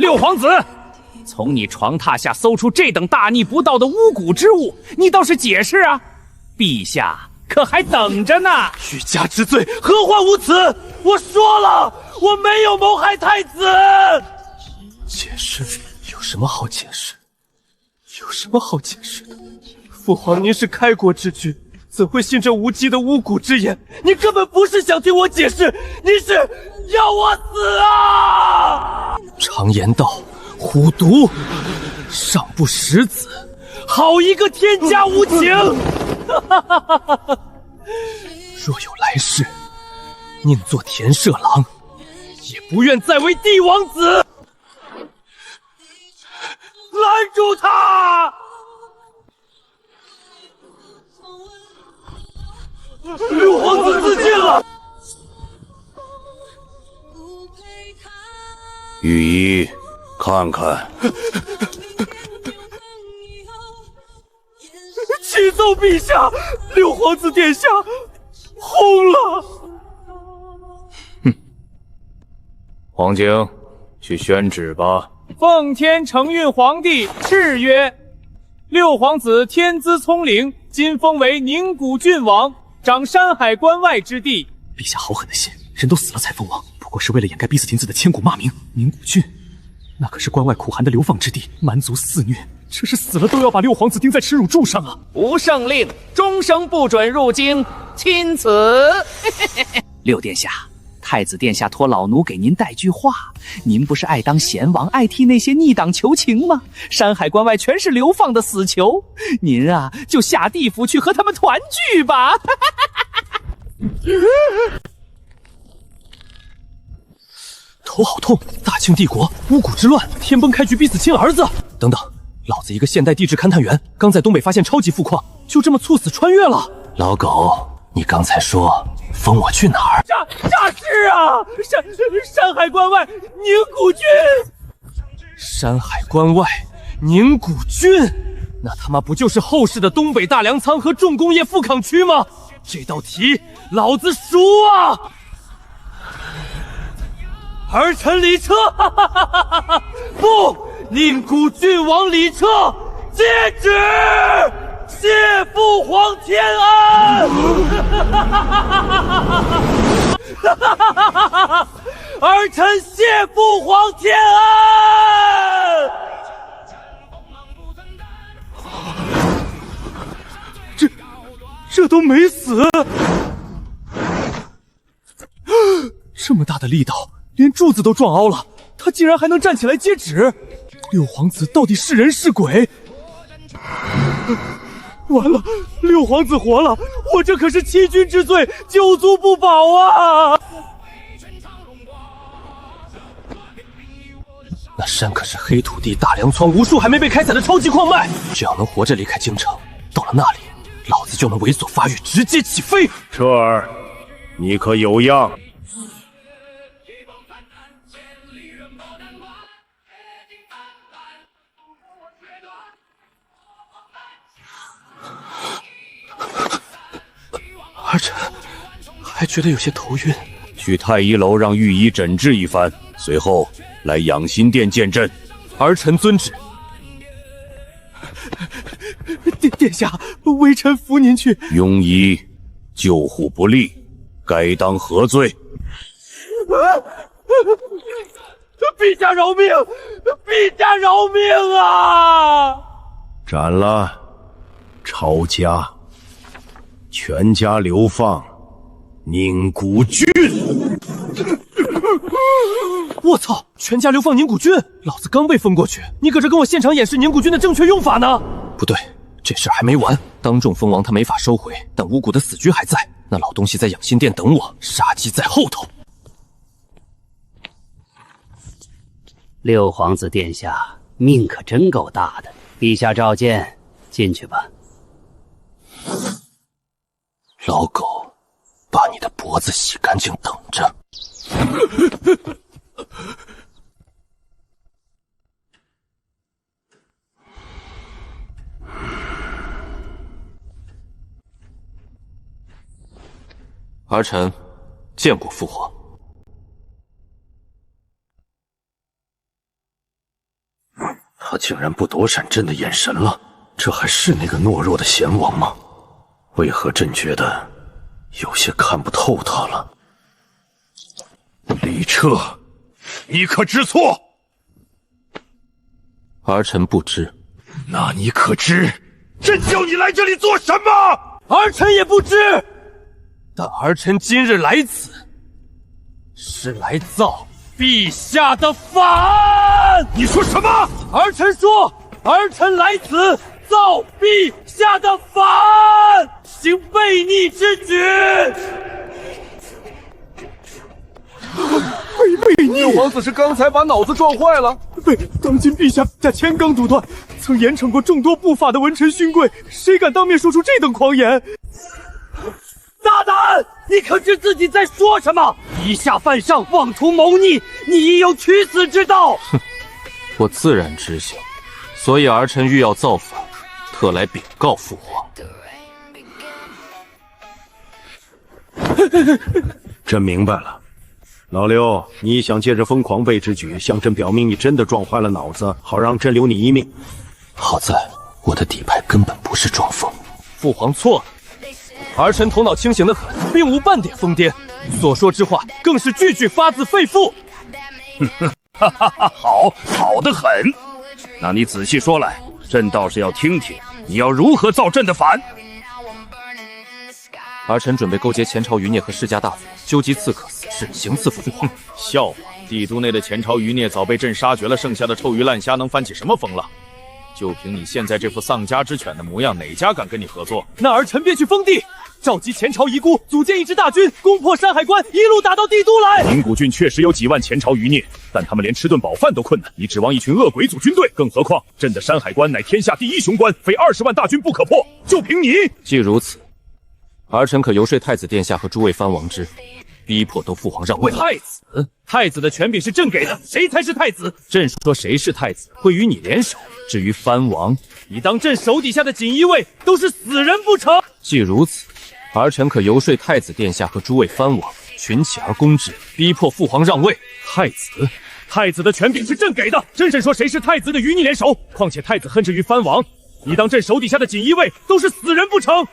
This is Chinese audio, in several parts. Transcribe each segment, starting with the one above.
六皇子，从你床榻下搜出这等大逆不道的巫蛊之物，你倒是解释啊！陛下可还等着呢？欲加之罪，何患无辞？我说了，我没有谋害太子。解释有什么好解释？有什么好解释的？父皇您是开国之君，怎会信这无稽的巫蛊之言？你根本不是想听我解释，你是要我死啊！常言道，虎毒尚不食子，好一个天下无情！若有来世，宁做田舍郎，也不愿再为帝王子。拦住他！六皇子自尽了。御医，看看。启奏陛下，六皇子殿下轰了。黄景，去宣旨吧。奉天承运皇帝敕曰：六皇子天资聪颖，今封为宁古郡王，掌山海关外之地。陛下好狠的心，人都死了才封王，不过是为了掩盖逼死天子的千古骂名。宁古郡，那可是关外苦寒的流放之地，蛮族肆虐，这是死了都要把六皇子钉在耻辱柱上啊！无圣令，终生不准入京，钦此。六殿下，太子殿下托老奴给您带句话，您不是爱当贤王，爱替那些逆党求情吗？山海关外全是流放的死囚，您啊就下地府去和他们团聚吧。头好痛！大清帝国巫蛊之乱，天崩开局逼死亲儿子。等等，老子一个现代地质勘探员，刚在东北发现超级富矿，就这么猝死穿越了。老狗，你刚才说封我去哪儿？诈尸啊！山海关外宁古郡。山海关外宁古郡，那他妈不就是后世的东北大粮仓和重工业富矿区吗？这道题老子熟啊！儿臣李彻，不，宁古郡王李彻接旨，谢父皇天恩。儿臣谢父皇天恩。这都没死，这么大的力道，连柱子都撞凹了，他竟然还能站起来接旨。六皇子到底是人是鬼？完了，六皇子活了，我这可是欺君之罪，九族不保啊！那山可是黑土地、大粮仓，无数还没被开采的超级矿脉。只要能活着离开京城，到了那里，老子就能为所发育，直接起飞。彻儿，你可有样？儿臣还觉得有些头晕，去太医楼让御医诊治一番，随后来养心殿见朕。儿臣遵旨。殿下，微臣扶您去。庸医救护不力，该当何罪？陛下饶命！陛下饶命啊！斩了，抄家，全家流放宁古郡。我操！全家流放宁古郡，老子刚被封过去，你搁这跟我现场演示宁古郡的正确用法呢？不对，这事还没完。当众封王他没法收回，但巫蛊的死局还在。那老东西在养心殿等我，杀机在后头。六皇子殿下命可真够大的，陛下召见，进去吧。老狗，把你的脖子洗干净，等着。儿臣见过父皇。竟然不躲闪朕的眼神了，这还是那个懦弱的贤王吗？为何朕觉得有些看不透他了？李彻，你可知错？儿臣不知。那你可知朕叫你来这里做什么？儿臣也不知。但儿臣今日来此，是来造陛下的反。你说什么？儿臣说，儿臣来此造陛下的反，行悖逆之举。悖逆！六皇子是刚才把脑子撞坏了，被当今陛下千纲独断，曾严惩过众多不法的文臣勋贵，谁敢当面说出这等狂言？大胆！你可知自己在说什么？陛下犯上，妄图谋逆，你亦有取死之道。哼，我自然知晓，所以儿臣欲要造反，特来禀告父皇。朕明白了。老六，你想借着封狂悖之举，向朕表明你真的撞坏了脑子，好让朕留你一命。好在我的底牌根本不是撞疯，父皇错了。儿臣头脑清醒得很，并无半点疯癫，所说之话更是句句发自肺腑。好得很。那你仔细说来，朕倒是要听听你要如何造朕的反。儿臣准备勾结前朝余孽和世家大族，纠集刺客死士，行刺父皇。笑话！帝都内的前朝余孽早被朕杀绝了，剩下的臭鱼烂虾能翻起什么风浪？就凭你现在这副丧家之犬的模样，哪家敢跟你合作？那儿臣便去封地，召集前朝遗孤，组建一支大军，攻破山海关，一路打到帝都来。宁古郡确实有几万前朝余孽，但他们连吃顿饱饭都困难，你指望一群恶鬼组军队？更何况朕的山海关乃天下第一雄关，非20万大军不可破。就凭你，既如此，儿臣可游说太子殿下和诸位藩王之，逼迫都父皇让位。太子的权柄是朕给的，谁才是太子？朕说谁是太子，会与你联手。至于藩王，你当朕手底下的锦衣卫都是死人不成？既如此，儿臣可游说太子殿下和诸位藩王群起而攻之，逼迫父皇让位。太子的权柄是朕给的，朕说谁是太子的，与你联手。况且太子恨之于藩王，你当朕手底下的锦衣卫都是死人不成？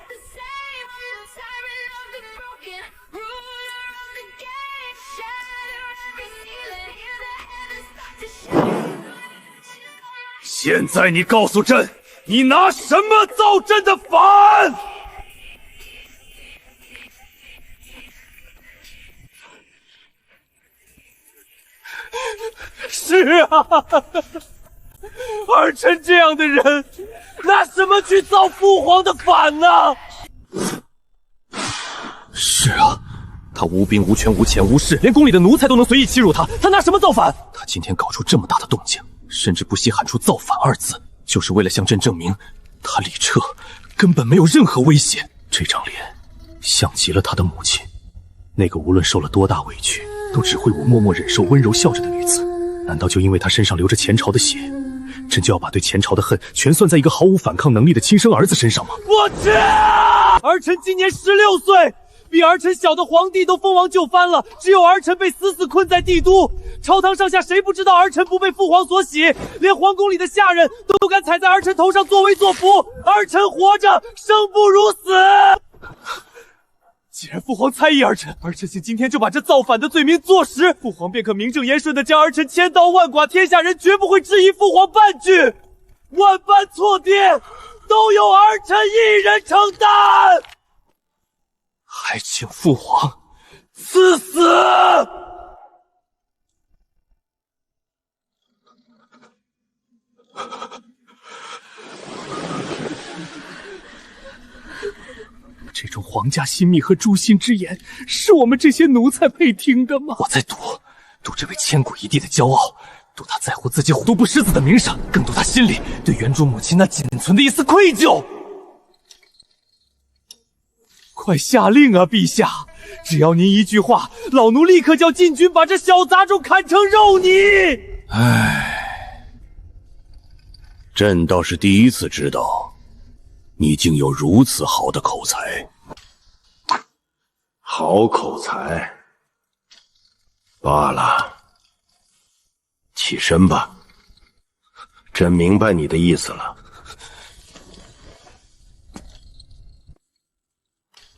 现在你告诉朕，你拿什么造朕的反？是啊，儿臣这样的人，拿什么去造父皇的反呢？是啊，他无兵无权无钱无势，连宫里的奴才都能随意欺辱他，他拿什么造反？他今天搞出这么大的动静，甚至不惜喊出造反二字，就是为了向朕证明，他李彻根本没有任何威胁。这张脸像极了他的母亲，那个无论受了多大委屈，都只会我默默忍受、温柔笑着的女子。难道就因为她身上流着前朝的血，朕就要把对前朝的恨全算在一个毫无反抗能力的亲生儿子身上吗？我去！儿臣今年16岁，比儿臣小的皇帝都封王就藩了，只有儿臣被死困在帝都。朝堂上下谁不知道儿臣不被父皇所喜？连皇宫里的下人都敢踩在儿臣头上作威作福。儿臣活着生不如死。既然父皇猜疑儿臣信今天就把这造反的罪名坐实，父皇便可名正言顺地将儿臣千刀万剐，天下人绝不会质疑父皇半句。万般错跌，都由儿臣一人承担。还请父皇赐死！这种皇家心密和诛心之言，是我们这些奴才配听的吗？我在赌这位千古一帝的骄傲，赌他在乎自己虎毒不食子的名声，更赌他心里对原主母亲那仅存的一丝愧疚。快下令啊，陛下！只要您一句话，老奴立刻叫禁军把这小杂种砍成肉泥。朕倒是第一次知道，你竟有如此好的口才。好口才罢了，起身吧。朕明白你的意思了。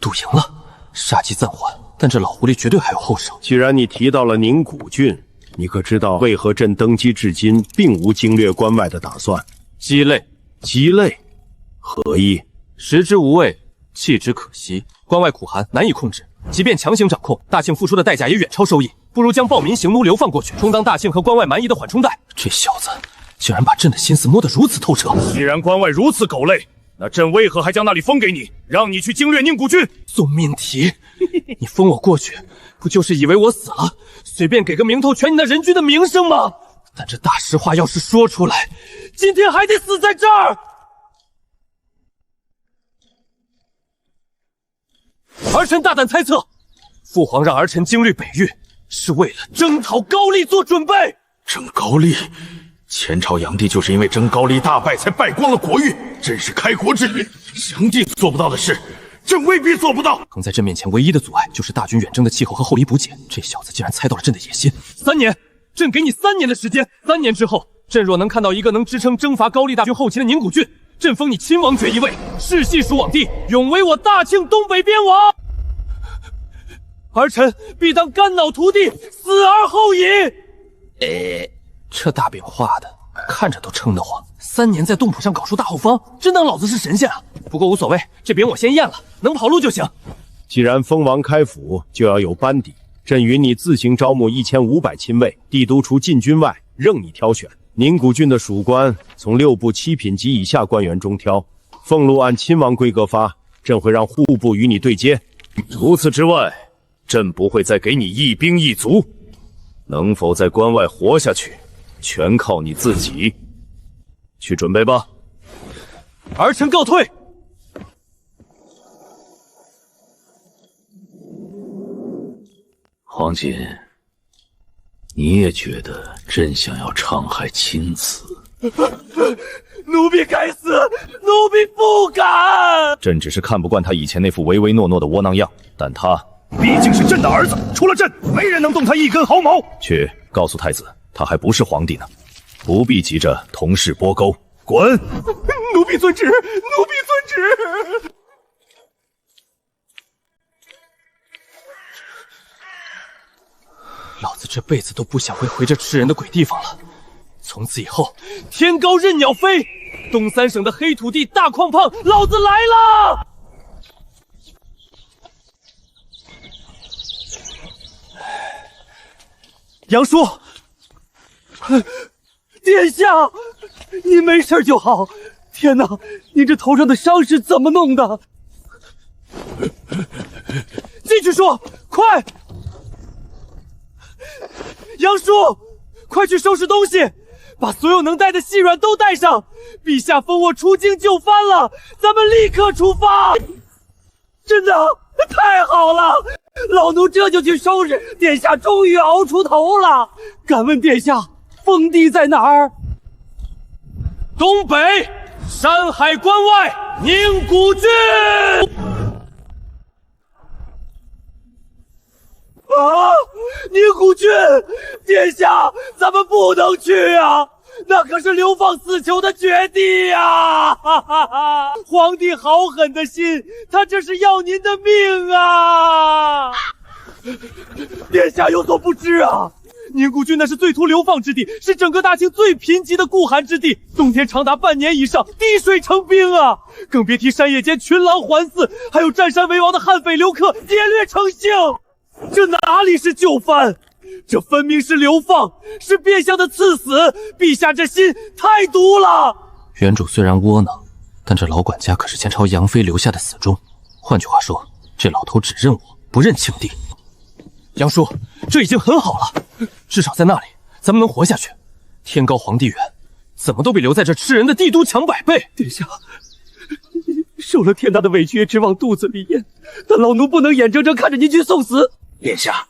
赌赢了，杀机暂缓，但这老狐狸绝对还有后手。既然你提到了宁古郡，你可知道为何朕登基至今并无经略关外的打算？鸡肋，鸡肋，何意？食之无味，弃之可惜。关外苦寒难以控制，即便强行掌控，大庆付出的代价也远超收益。不如将暴民刑奴流放过去，充当大庆和关外蛮夷的缓冲带。这小子竟然把朕的心思摸得如此透彻。既然关外如此狗肋，那朕为何还将那里封给你，让你去经略宁古郡？送命题，你封我过去，不就是以为我死了，随便给个名头全你那人君的名声吗？但这大实话要是说出来，今天还得死在这儿。儿臣大胆猜测，父皇让儿臣经略北域，是为了征讨高丽做准备。征高丽，前朝炀帝就是因为征高丽大败，才败光了国域。朕是开国之君，炀帝做不到的事，朕未必做不到。横在朕面前唯一的阻碍，就是大军远征的气候和后离补给。这小子竟然猜到了朕的野心。3年，朕给你3年的时间。3年之后，朕若能看到一个能支撑征伐高丽大军后勤的宁古郡，朕封你亲王爵一位，世系属罔帝，永为我大庆东北边王。儿臣必当肝脑涂地，死而后已。这大饼画的看着都撑得慌。3年在洞谱上搞出大后方，真当老子是神仙啊！不过无所谓，这饼我先咽了，能跑路就行。既然封王开府，就要有班底。朕允你自行招募1500亲卫，帝都除禁军外，任你挑选。宁古郡的属官从6部7品及以下官员中挑，俸禄按亲王规格发。朕会让户部与你对接。除此之外，朕不会再给你一兵一卒。能否在关外活下去，全靠你自己。去准备吧。儿臣告退。黄锦，你也觉得朕想要戕害亲子？奴婢该死，奴婢不敢。朕只是看不惯他以前那副唯唯诺诺的窝囊样，但他毕竟是朕的儿子，除了朕，没人能动他一根毫毛。去告诉太子，他还不是皇帝呢，不必急着同室拨钩。滚！奴婢遵旨，奴婢遵旨。老子这辈子都不想回这吃人的鬼地方了。从此以后，天高任鸟飞，东3省的黑土地大矿胖，老子来了！杨叔，殿下，您没事就好。天哪，您这头上的伤是怎么弄的？进去说，快！杨叔，快去收拾东西，把所有能带的细软都带上。陛下封我出京就藩了，咱们立刻出发。真的太好了，老奴这就去收拾。殿下终于熬出头了。敢问殿下，封地在哪儿？东北山海关外宁古郡。啊！宁古郡，殿下，咱们不能去啊！那可是流放死囚的绝地呀！哈哈哈！皇帝好狠的心，他这是要您的命啊！殿下有所不知啊，宁古郡那是最图流放之地，是整个大庆最贫瘠的顾寒之地，冬天长达半年以上，滴水成冰啊！更别提山野间群狼环伺，还有占山为王的悍匪流客劫掠成性。这哪里是就藩？这分明是流放，是变相的赐死！陛下这心太毒了。原主虽然窝囊，但这老管家可是前朝杨妃留下的死忠。换句话说，这老头只认我，不认庆帝。杨叔，这已经很好了，至少在那里咱们能活下去。天高皇帝远，怎么都比留在这吃人的帝都强100倍。殿下，受了天大的委屈，也直往肚子里咽，但老奴不能眼睁睁看着您去送死。殿下，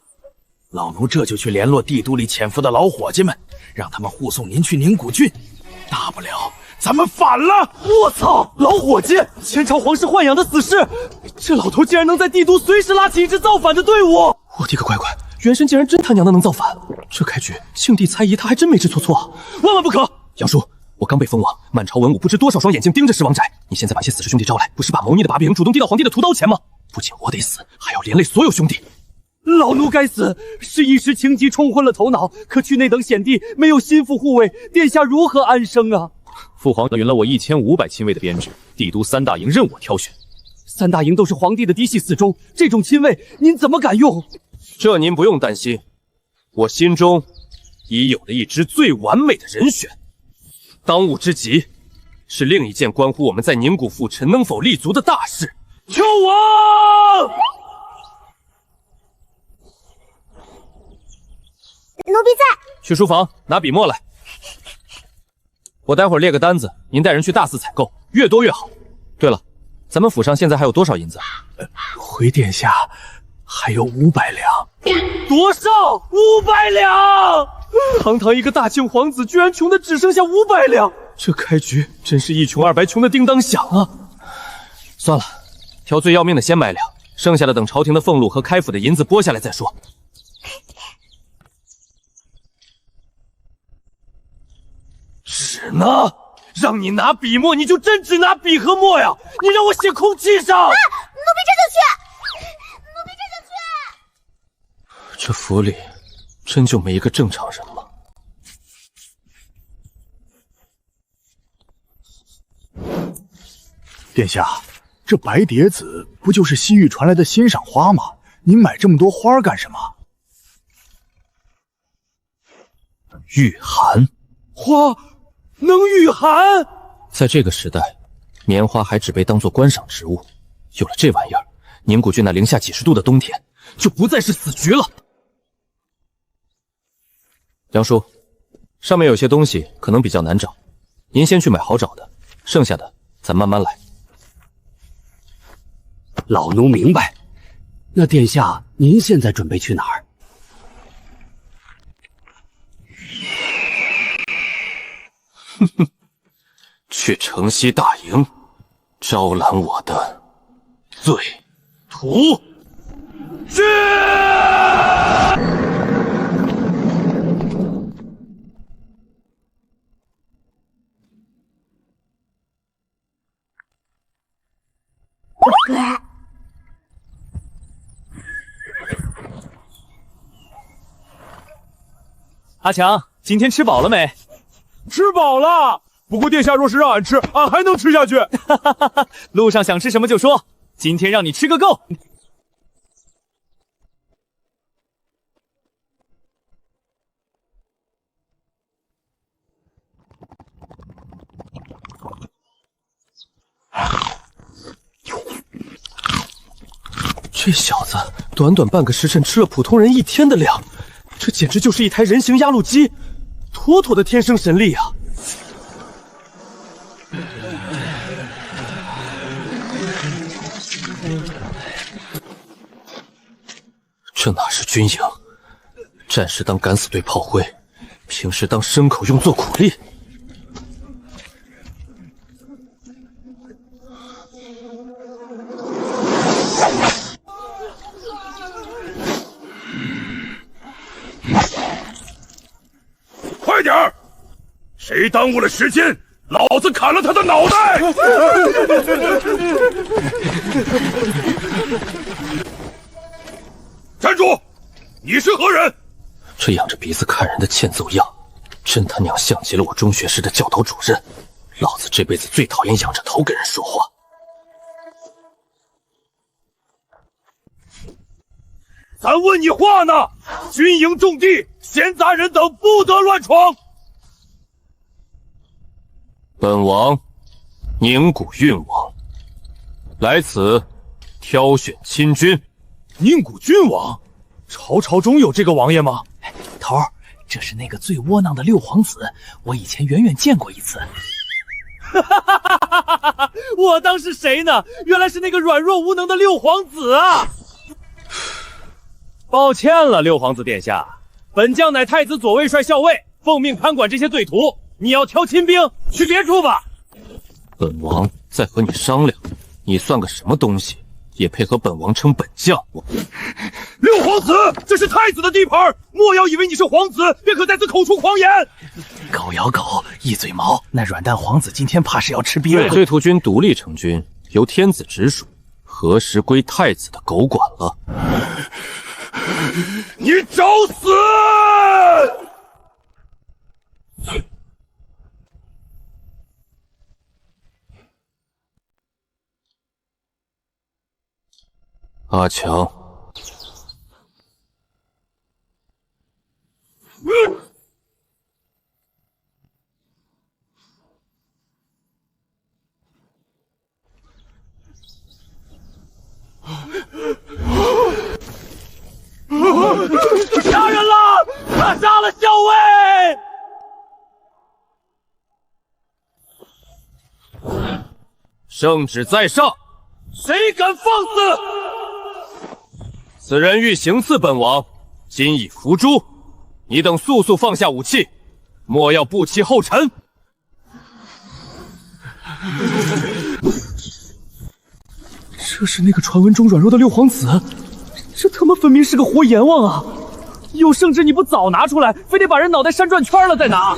老奴这就去联络帝都里潜伏的老伙计们，让他们护送您去宁古郡。大不了咱们反了！我操，老伙计，前朝皇室豢养的死士，这老头竟然能在帝都随时拉起一支造反的队伍！我的个乖乖，元神竟然真他娘的能造反！这开局庆帝猜疑他还真没知错错，万万不可！杨叔，我刚被封王，满朝文武不知多少双眼睛盯着狮王宅。你现在把些死士兄弟招来，不是把谋逆的把柄主动递到皇帝的屠刀前吗？不仅我得死，还要连累所有兄弟。老奴该死，是一时情急冲昏了头脑。可去那等险地，没有心腹护卫，殿下如何安生啊？父皇允了我1500亲卫的编制，帝都3大营任我挑选。3大营都是皇帝的嫡系死忠，这种亲卫您怎么敢用？这您不用担心，我心中已有了一支最完美的人选。当务之急是另一件关乎我们在宁古父臣能否立足的大事。求王！奴婢在。去书房拿笔墨来，我待会儿列个单子，您带人去大肆采购，越多越好。对了，咱们府上现在还有多少银子？回殿下还有500两。多少？500两！堂堂一个大庆皇子，居然穷的只剩下500两，这开局真是一穷二白，穷的叮当响啊！算了，挑最要命的先买2，剩下的等朝廷的俸禄和开府的银子拨下来再说。纸呢？让你拿笔墨，你就真只拿笔和墨呀？你让我写空气上！奴婢这就去，奴婢这就去。这府里真就没一个正常人吗？殿下，这白蝶子不就是西域传来的欣赏花吗？您买这么多花干什么？御寒花能御寒？在这个时代，棉花还只被当作观赏植物。有了这玩意儿，宁古郡那零下几十度的冬天就不再是死局了。梁叔，上面有些东西可能比较难找，您先去买好找的，剩下的咱慢慢来。老奴明白。那殿下，您现在准备去哪儿？哼哼，去城西大营，招揽我的罪徒。去！阿强，今天吃饱了没？吃饱了，不过殿下若是让俺吃，俺还能吃下去。路上想吃什么就说，今天让你吃个够。这小子短短半个时辰吃了普通人1天的量，这简直就是一台人形压路机，妥妥的天生神力啊！这哪是军营？战士当敢死队炮灰，平时当牲口用作苦力。快点儿！谁耽误了时间，老子砍了他的脑袋！站住！你是何人？这仰着鼻子看人的欠揍样，真他娘像极了我中学时的教导主任。老子这辈子最讨厌仰着头跟人说话。咱问你话呢！军营重地，闲杂人等不得乱闯。本王，宁古郡王，来此挑选亲军。宁古郡王，朝中有这个王爷吗？头儿，这是那个最窝囊的六皇子，我以前远远见过一次。我当是谁呢？原来是那个软弱无能的六皇子啊！抱歉了，六皇子殿下，本将乃太子左卫帅校尉，奉命看管这些罪徒。你要挑亲兵，去别处吧。本王再和你商量，你算个什么东西，也配合本王称本将？六皇子，这是太子的地盘，莫要以为你是皇子便可在此口出狂言。狗咬狗，一嘴毛。那软蛋皇子今天怕是要吃瘪了。醉屠军独立成军，由天子直属，何时归太子的狗管了？你找死！阿强，杀人了！他杀了校尉！圣旨在上，谁敢放肆？此人欲行刺本王，今已伏诛。你等速速放下武器，莫要步其后尘。这是那个传闻中软弱的六皇子，这他妈分明是个活阎王啊！有圣旨你不早拿出来，非得把人脑袋扇转圈了再拿。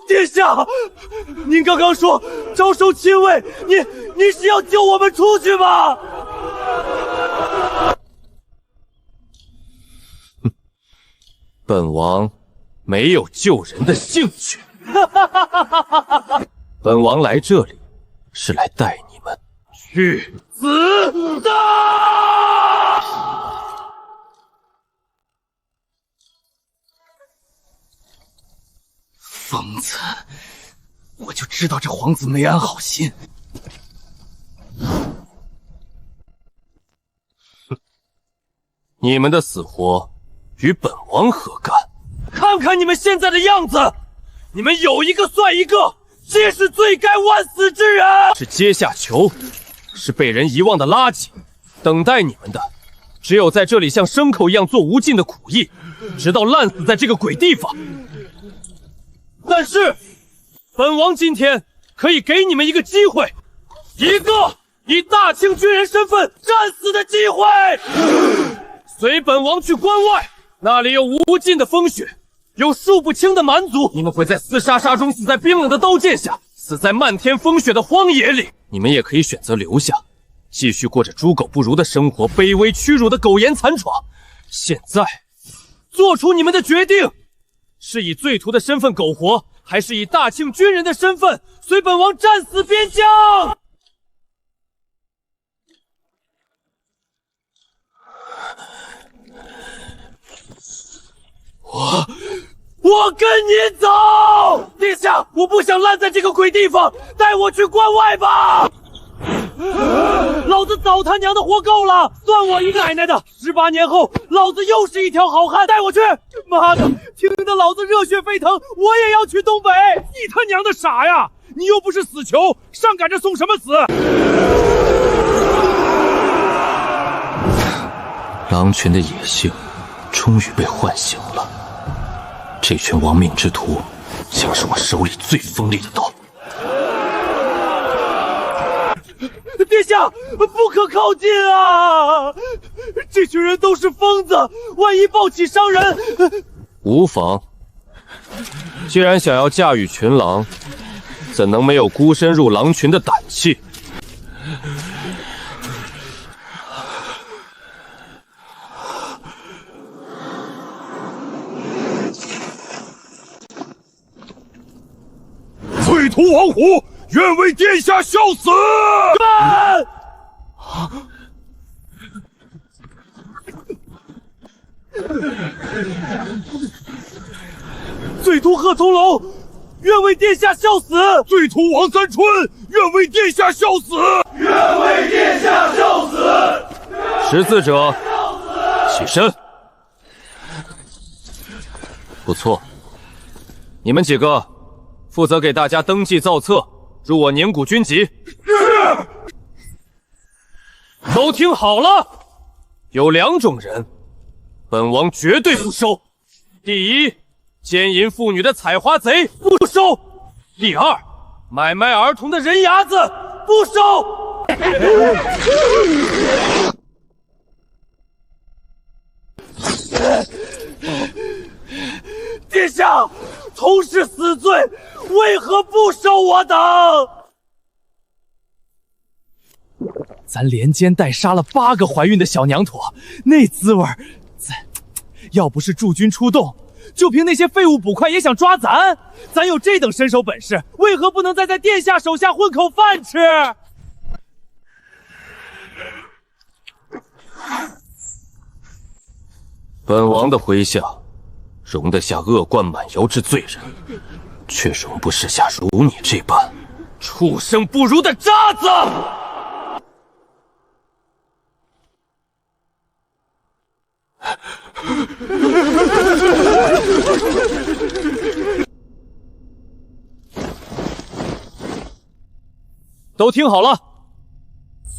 殿下，您刚刚说招收亲卫，您是要救我们出去吗？本王没有救人的兴趣。本王来这里是来带你们去死的！疯子，我就知道这皇子没安好心。你们的死活与本王何干？看看你们现在的样子，你们有一个算一个，皆是罪该万死之人。是阶下囚，是被人遗忘的垃圾。等待你们的，只有在这里像牲口一样做无尽的苦役，直到烂死在这个鬼地方。但是，本王今天可以给你们一个机会，一个以大清军人身份战死的机会。随本王去关外，那里有无尽的风雪，有数不清的蛮族，你们会在厮杀中死在冰冷的刀剑下，死在漫天风雪的荒野里。你们也可以选择留下，继续过着猪狗不如的生活，卑微屈辱的苟延残喘。现在，做出你们的决定。是以罪徒的身份苟活，还是以大庆军人的身份随本王战死边疆？我跟你走！殿下，我不想烂在这个鬼地方，带我去关外吧！老子早他娘的活够了，算我一个奶奶的！18年后，老子又是一条好汉，带我去！妈的，听得老子热血沸腾，我也要去东北！你他娘的傻呀！你又不是死囚，上赶着送什么死？狼群的野性终于被唤醒了，这群亡命之徒将是我手里最锋利的刀。殿下，不可靠近啊！这群人都是疯子，万一抱起伤人……无妨。既然想要驾驭群狼，怎能没有孤身入狼群的胆气？罪徒王虎，愿为殿下效死！罪徒贺从龙，愿为殿下效死！罪徒王三春，愿为殿下效死！愿为殿下效死！识字者，起身。不错，你们几个负责给大家登记造册，入我宁古军籍。是。都听好了，有2种人，本王绝对不收。第一，奸淫妇女的采花贼不收；第二，买卖儿童的人牙子不收！殿下，同是死罪，为何不收我等？咱连奸带杀了8个怀孕的小娘坨，那滋味，要不是驻军出动，就凭那些废物捕快也想抓咱，咱有这等身手本事，为何不能再在殿下手下混口饭吃？本王的麾下容得下恶贯满盈之罪人，却容不下如你这般畜生不如的渣子！都听好了，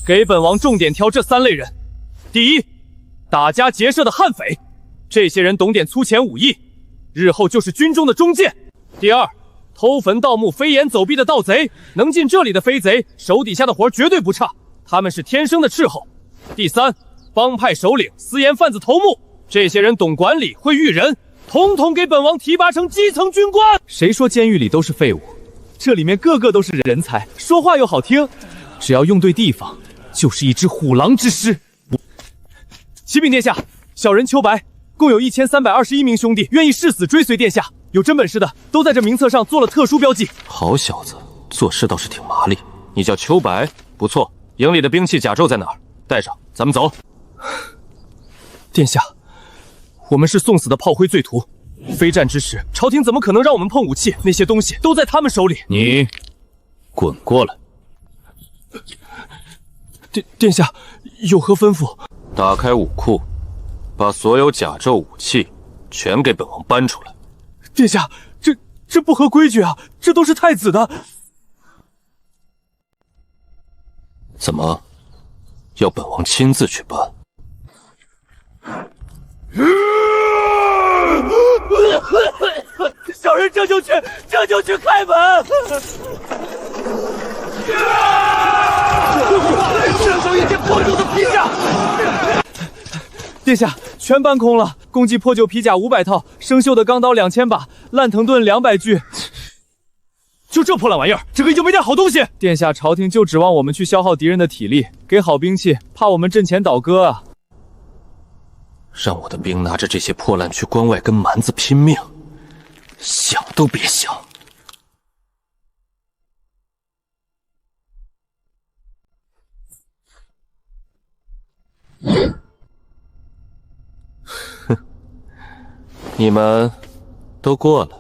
给本王重点挑这3类人。第一，打家劫舍的悍匪，这些人懂点粗浅武艺，日后就是军中的中剑。第二，偷坟盗墓、飞檐走壁的盗贼，能进这里的飞贼，手底下的活绝对不差，他们是天生的斥候。第三，帮派首领、私盐贩子头目，这些人懂管理，会育人，统统给本王提拔成基层军官。谁说监狱里都是废物？这里面个个都是人才，说话又好听，只要用对地方，就是一只虎狼之师。启禀殿下，小人秋白共有1321名兄弟愿意誓死追随殿下，有真本事的都在这名册上做了特殊标记。好小子，做事倒是挺麻利。你叫秋白，不错。营里的兵器甲胄在哪儿？带上，咱们走。殿下，我们是送死的炮灰罪徒，非战之时，朝廷怎么可能让我们碰武器？那些东西都在他们手里。你滚过来！殿下有何吩咐？打开武库，把所有甲胄武器全给本王搬出来。殿下，这不合规矩啊！这都是太子的。怎么，要本王亲自去搬？小人这就去开门！伸手一件破旧的皮甲。殿下，全搬空了，共计破旧皮甲500套，生锈的钢刀2000把，烂藤盾200具。就这破烂玩意儿，这个已经没点好东西。殿下，朝廷就指望我们去消耗敌人的体力，给好兵器，怕我们阵前倒戈啊！让我的兵拿着这些破烂去关外跟蛮子拼命，想都别想！哼，你们都过来。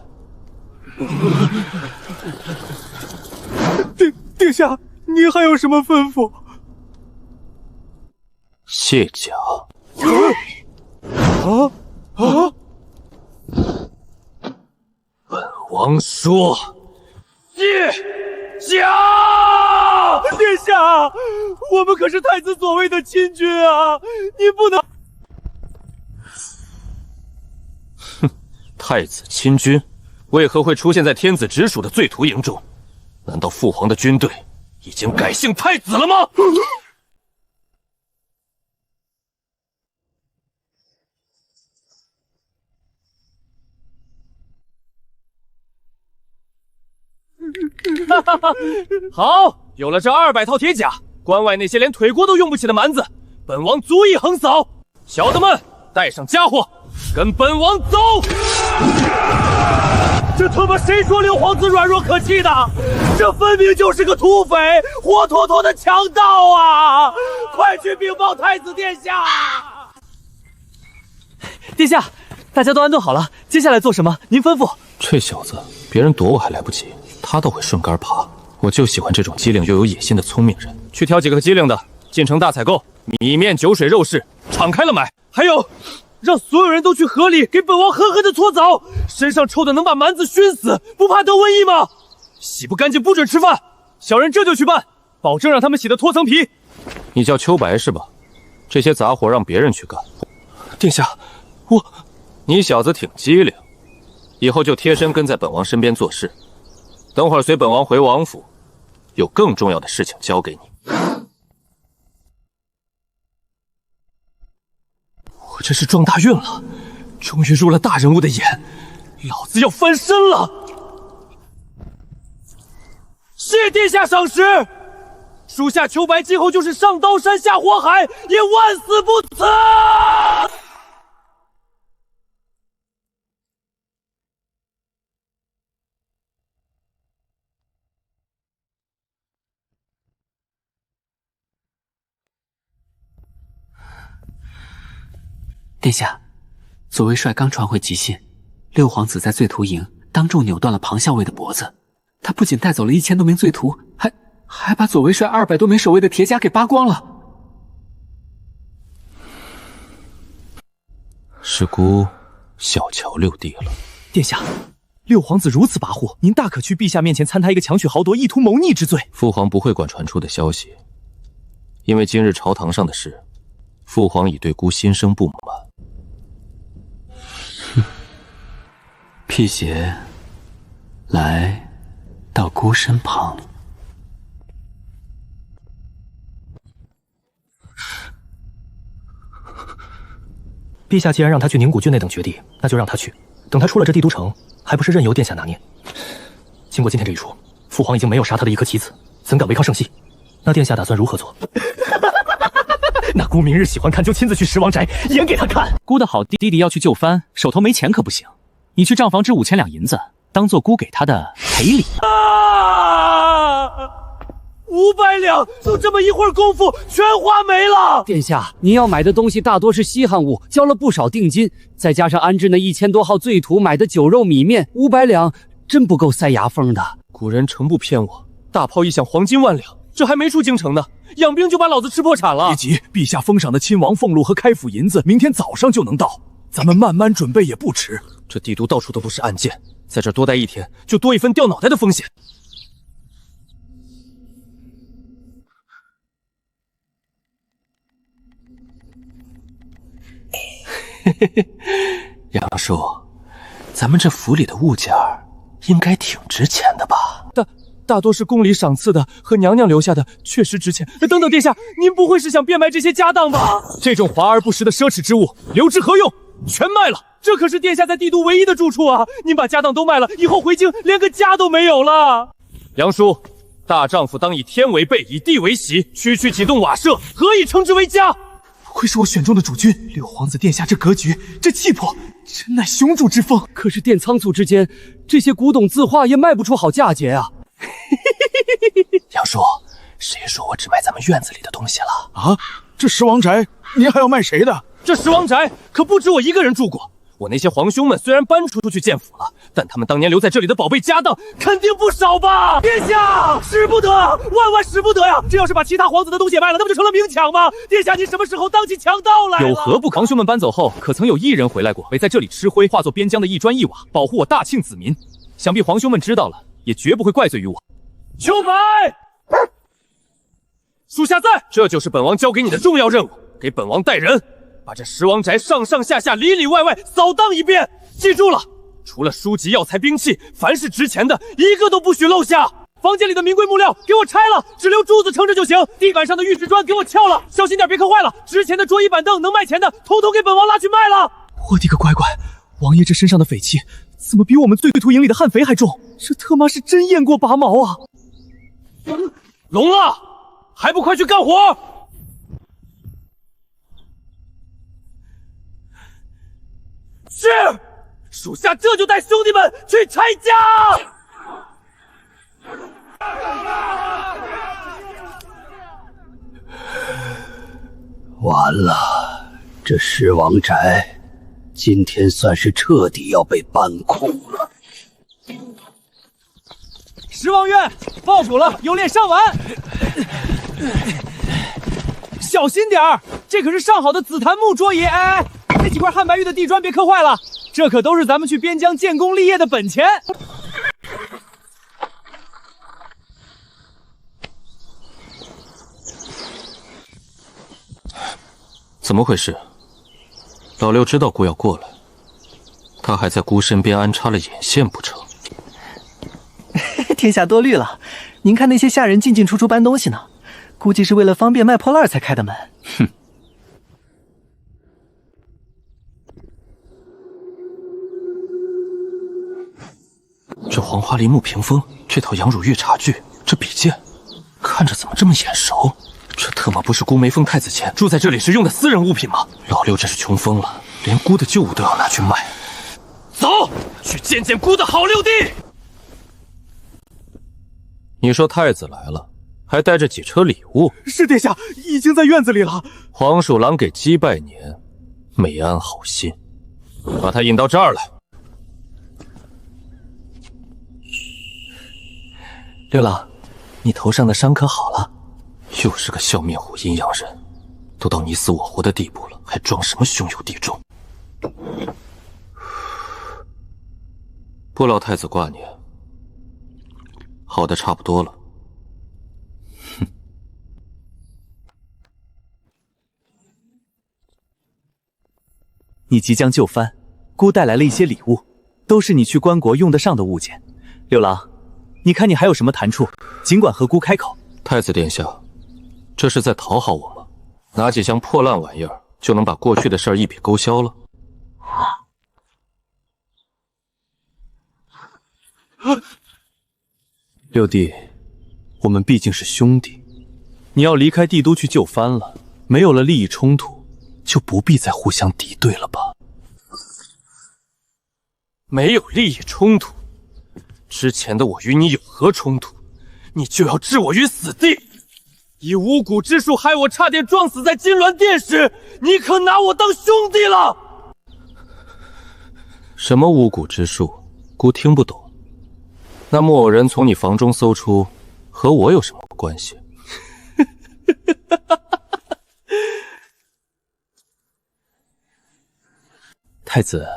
殿下，你还有什么吩咐？卸甲。本王说，卸甲！殿下，我们可是太子所谓的亲军啊，你不能……哼，太子亲军，为何会出现在天子直属的罪徒营中？难道父皇的军队已经改姓太子了吗？好，有了这200套铁甲，关外那些连腿锅都用不起的蛮子，本王足以横扫。小的们，带上家伙，跟本王走！这他妈谁说刘皇子软弱可欺的？这分明就是个土匪，活脱脱的强盗啊！快去禀报太子殿下！殿下，大家都安顿好了，接下来做什么？您吩咐。这小子，别人躲我还来不及，他倒会顺杆爬。我就喜欢这种机灵又有野心的聪明人。去挑几个机灵的，进城大采购，米面酒水肉柿，敞开了买。还有，让所有人都去河里给本王狠狠的搓澡，身上臭的能把蛮子熏死，不怕得瘟疫吗？洗不干净不准吃饭。小人这就去办，保证让他们洗得脱层皮。你叫秋白是吧？这些杂活让别人去干。殿下，你小子挺机灵，以后就贴身跟在本王身边做事。等会儿随本王回王府，有更重要的事情交给你。我这是撞大运了，终于入了大人物的眼，老子要翻身了！谢殿下赏识，属下秋白今后就是上刀山下火海，也万死不辞。殿下，左卫帅刚传回急信，六皇子在醉屠营当众扭断了庞校尉的脖子。他不仅带走了1000多名罪徒，还把左卫帅200多名守卫的铁甲给扒光了。是孤小瞧六弟了。殿下，六皇子如此跋扈，您大可去陛下面前参他一个强取豪夺、意图谋逆之罪。父皇不会管传出的消息，因为今日朝堂上的事，父皇已对孤心生不满。辟邪来到孤身旁，陛下既然让他去宁古郡那等绝地，那就让他去。等他出了这帝都城，还不是任由殿下拿捏？经过今天这一出，父皇已经没有杀他的一颗棋子，怎敢违抗圣系？那殿下打算如何做？那孤明日喜欢看，就亲自去十王宅演给他看。孤的好弟弟要去救藩，手头没钱可不行。你去账房支5000两银子，当做孤给他的赔礼。啊！500两，就这么一会儿功夫，全花没了。殿下，您要买的东西大多是稀罕物，交了不少定金，再加上安置那1000多号罪徒买的酒肉米面，500两真不够塞牙缝的。古人诚不骗我，大炮一响，黄金万两，这还没出京城呢，养兵就把老子吃破产了。以及陛下封赏的亲王俸禄和开府银子，明天早上就能到，咱们慢慢准备也不迟。这帝都到处都不是暗箭，在这多待1天，就多一分掉脑袋的风险。杨叔，咱们这府里的物件应该挺值钱的吧？大多是宫里赏赐的和娘娘留下的，确实值钱。等等，殿下，您不会是想变卖这些家当吧？这种华而不实的奢侈之物，留之何用？全卖了！这可是殿下在帝都唯一的住处啊！您把家当都卖了，以后回京连个家都没有了。杨叔，大丈夫当以天为被，以地为席，区区几栋瓦舍，何以称之为家？不愧是我选中的主君，六皇子殿下这格局，这气魄，真乃雄主之风。可是殿仓促之间，这些古董字画也卖不出好价钱啊！杨叔，谁说我只卖咱们院子里的东西了？啊，这十王宅，您还要卖谁的？这十王宅可不止我一个人住过。我那些皇兄们虽然搬出去建府了，但他们当年留在这里的宝贝家当肯定不少吧？殿下，使不得，万万使不得呀！这要是把其他皇子的东西也卖了，那不就成了明抢吗？殿下，您什么时候当起强盗来了？有何不？皇兄们搬走后，可曾有一人回来过？为在这里吃灰，化作边疆的一砖一瓦，保护我大庆子民。想必皇兄们知道了，也绝不会怪罪于我。秋白，属下在。这就是本王交给你的重要任务，给本王带人。把这十王宅上上下下、里里外外扫荡一遍，记住了，除了书籍、药材、兵器，凡是值钱的，一个都不许漏下。房间里的名贵木料给我拆了，只留珠子撑着就行。地板上的玉石砖给我撬了，小心点别磕坏了。值钱的桌椅板凳能卖钱的，统统给本王拉去卖了。我的个乖乖，王爷这身上的匪气，怎么比我们醉屠营里的悍匪还重？这他妈是真雁过拔毛啊！聋了，还不快去干活！是，属下这就带兄弟们去拆家。完了，这十王宅今天算是彻底要被搬空了。十王院报主了，有猎上完。小心点儿，这可是上好的紫檀木桌椅。哎，那几块汉白玉的地砖别磕坏了，这可都是咱们去边疆建功立业的本钱。怎么回事？老六知道姑要过来，他还在姑身边安插了眼线不成？天下多虑了，您看那些下人进进出出搬东西呢，估计是为了方便卖破烂才开的门。哼。这黄花梨木屏风，这套杨汝玉茶具，这笔剑，看着怎么这么眼熟？这特么不是姑梅峰太子前住在这里时用的私人物品吗？老六真是穷疯了，连姑的旧物都要拿去卖。走，去见见姑的好六弟。你说太子来了，还带着几车礼物？是殿下，已经在院子里了。黄鼠狼给鸡拜年，没安好心，把他引到这儿来。六郎，你头上的伤可好了？又是个笑面虎阴阳人，都到你死我活的地步了，还装什么兄友弟恭？不劳太子挂念，好的差不多了。哼。你即将就藩，姑带来了一些礼物，都是你去关国用得上的物件。六郎，你看你还有什么难处，尽管和姑开口。太子殿下，这是在讨好我吗？拿几箱破烂玩意儿就能把过去的事儿一笔勾销了？六弟，我们毕竟是兄弟，你要离开帝都去救藩了，没有了利益冲突，就不必再互相敌对了吧？没有利益冲突，之前的我与你有何冲突？你就要置我于死地！以巫蛊之术害我差点撞死在金銮殿时，你可拿我当兄弟了？什么巫蛊之术？姑听不懂。那木偶人从你房中搜出，和我有什么关系？太子，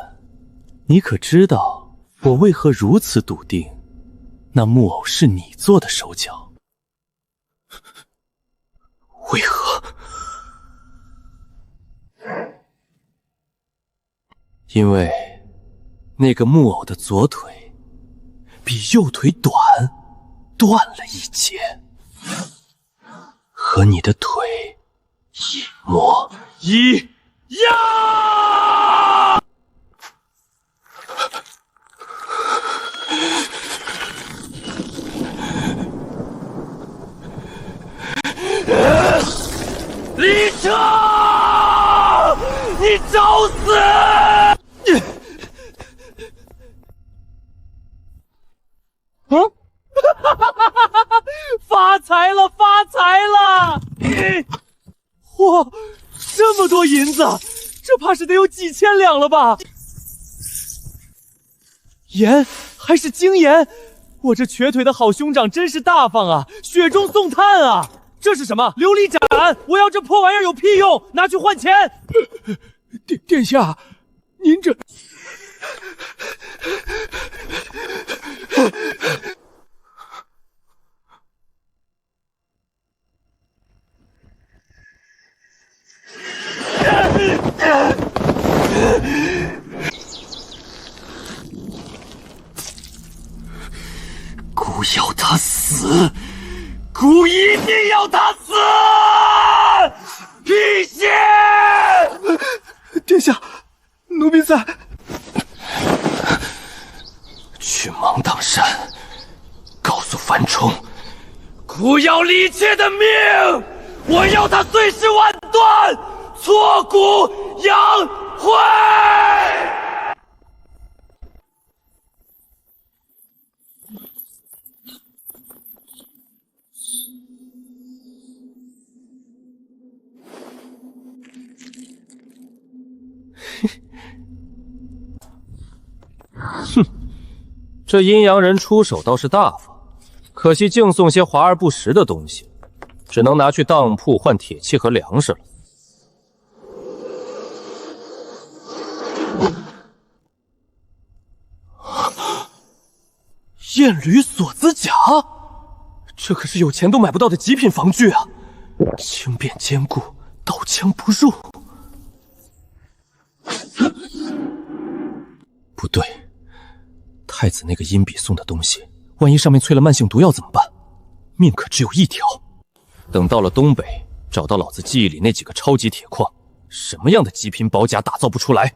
你可知道我为何如此笃定，那木偶是你做的手脚？为何？因为那个木偶的左腿比右腿短，断了一截，和你的腿一模一样。李彻，你找死！发财了，发财了！嚯，这么多银子，这怕是得有几千两了吧？盐还是精盐？我这瘸腿的好兄长真是大方啊，雪中送炭啊！这是什么？琉璃盏！我要这破玩意儿有屁用？拿去换钱！殿下，您这……姑要他死，姑一定要他死！辟邪！殿下，奴婢在。去芒砀山，告诉樊冲，姑要李妾的命，我要他碎尸万段，挫骨扬灰。哼，这阴阳人出手倒是大方，可惜净送些华而不实的东西，只能拿去当铺换铁器和粮食了。燕履锁子甲，这可是有钱都买不到的极品防具啊！轻便坚固，刀枪不入。不对，太子那个阴笔送的东西，万一上面淬了慢性毒药怎么办？命可只有一条。等到了东北，找到老子记忆里那几个超级铁矿，什么样的极品宝甲打造不出来？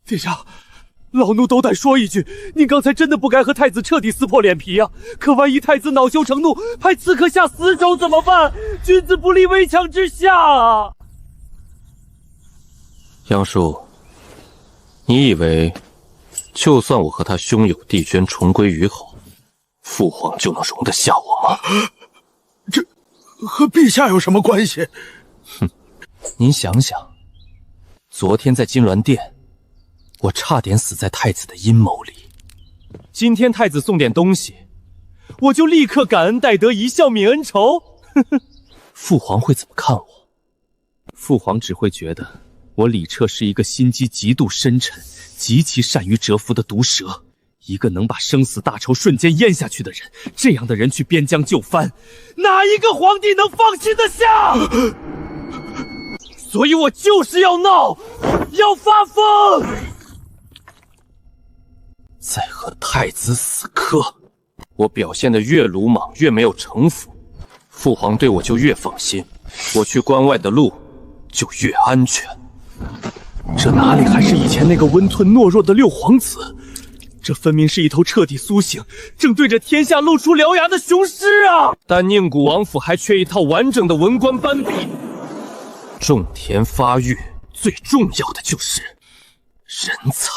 殿下，老奴斗胆说一句，您刚才真的不该和太子彻底撕破脸皮啊！可万一太子恼羞成怒，派刺客下死手怎么办？君子不立危墙之下啊！杨叔，你以为就算我和他兄友帝娟重归于好，父皇就能容得下我吗？这和陛下有什么关系？哼，您想想，昨天在金銮殿，我差点死在太子的阴谋里。今天太子送点东西，我就立刻感恩戴德，一笑泯恩仇。父皇会怎么看我？父皇只会觉得我李彻是一个心机极度深沉、极其善于蛰伏的毒蛇，一个能把生死大仇瞬间咽下去的人。这样的人去边疆就藩，哪一个皇帝能放心得下？所以我就是要闹，要发疯。在和太子死磕，我表现得越鲁莽，越没有城府，父皇对我就越放心，我去关外的路就越安全。这哪里还是以前那个温吞懦弱的六皇子？这分明是一头彻底苏醒，正对着天下露出獠牙的雄狮啊！但宁古王府还缺一套完整的文官班底，种田发育，最重要的就是人才。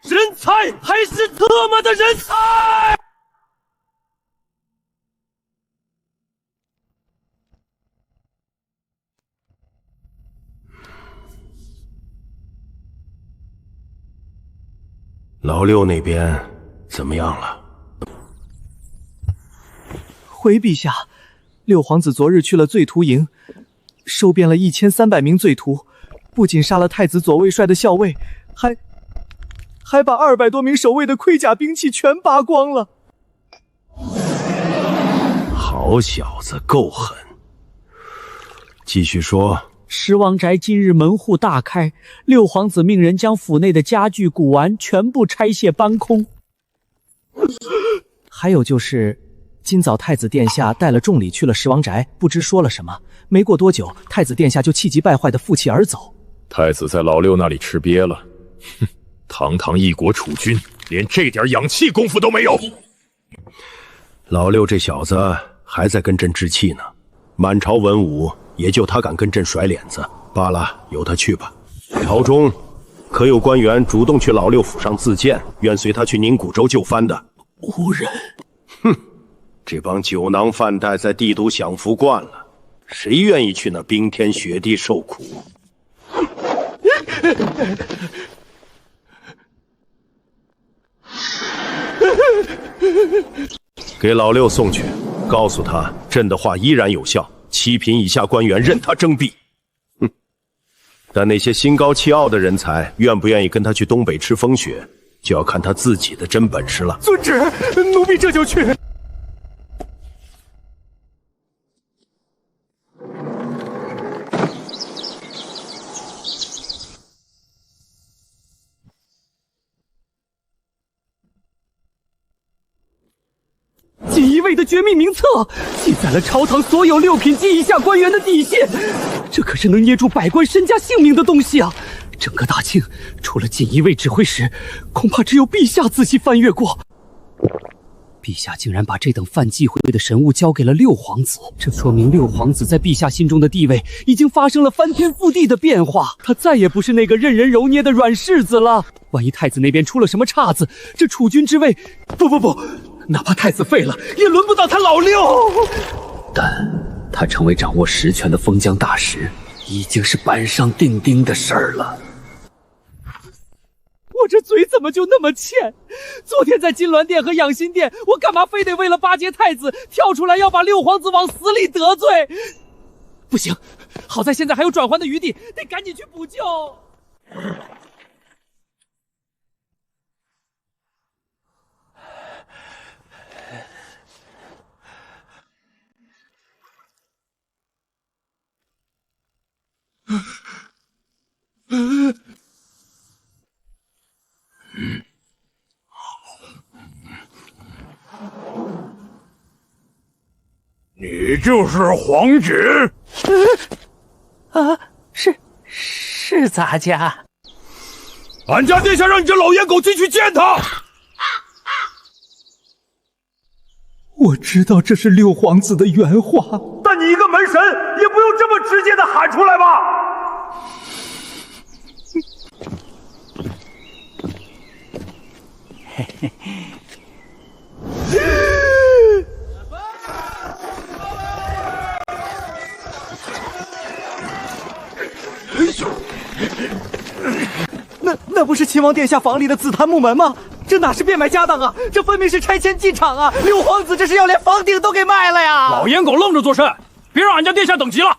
人才还是特么的人才！老六那边怎么样了？回陛下，六皇子昨日去了罪徒营，收编了1300名罪徒，不仅杀了太子左卫帅的校尉，还把200多名守卫的盔甲兵器全拔光了。好小子，够狠！继续说。十王宅今日门户大开，六皇子命人将府内的家具古玩全部拆卸搬空。还有就是，今早太子殿下带了重礼去了十王宅，不知说了什么。没过多久，太子殿下就气急败坏的负气而走。太子在老六那里吃瘪了。哼，堂堂一国储君，连这点养气功夫都没有。老六这小子还在跟朕置气呢，满朝文武也就他敢跟朕甩脸子。罢了，由他去吧。朝中可有官员主动去老六府上自荐，愿随他去宁古州就藩的？无人。哼，这帮酒囊饭袋在帝都享福惯了，谁愿意去那冰天雪地受苦？给老六送去，告诉他朕的话依然有效，7品以下官员任他征辟。哼！但那些心高气傲的人才，愿不愿意跟他去东北吃风雪，就要看他自己的真本事了。遵旨，奴婢这就去。锦衣卫的绝密名册，记载了朝堂所有6品及以下官员的底细，这可是能捏住百官身家性命的东西啊！整个大清，除了锦衣卫指挥使，恐怕只有陛下仔细翻阅过。陛下竟然把这等犯忌讳的神物交给了六皇子，这说明六皇子在陛下心中的地位已经发生了翻天覆地的变化，他再也不是那个任人揉捏的软柿子了。万一太子那边出了什么岔子，这储君之位，不，哪怕太子废了，也轮不到他老六。但他成为掌握实权的封疆大使，已经是板上钉钉的事儿了。我这嘴怎么就那么欠？昨天在金銮殿和养心殿，我干嘛非得为了巴结太子跳出来要把六皇子往死里得罪？不行，好在现在还有转圜的余地，得赶紧去补救。就是皇旨？是咱家。俺家殿下让你这老烟狗进去见他。我知道这是六皇子的原话，但你一个门神也不用这么直接的喊出来吧？嘿嘿。那不是秦王殿下房里的紫檀木门吗？这哪是变卖家当啊，这分明是拆迁进场啊！六皇子这是要连房顶都给卖了呀！老烟狗愣着做甚？别让俺家殿下等急了。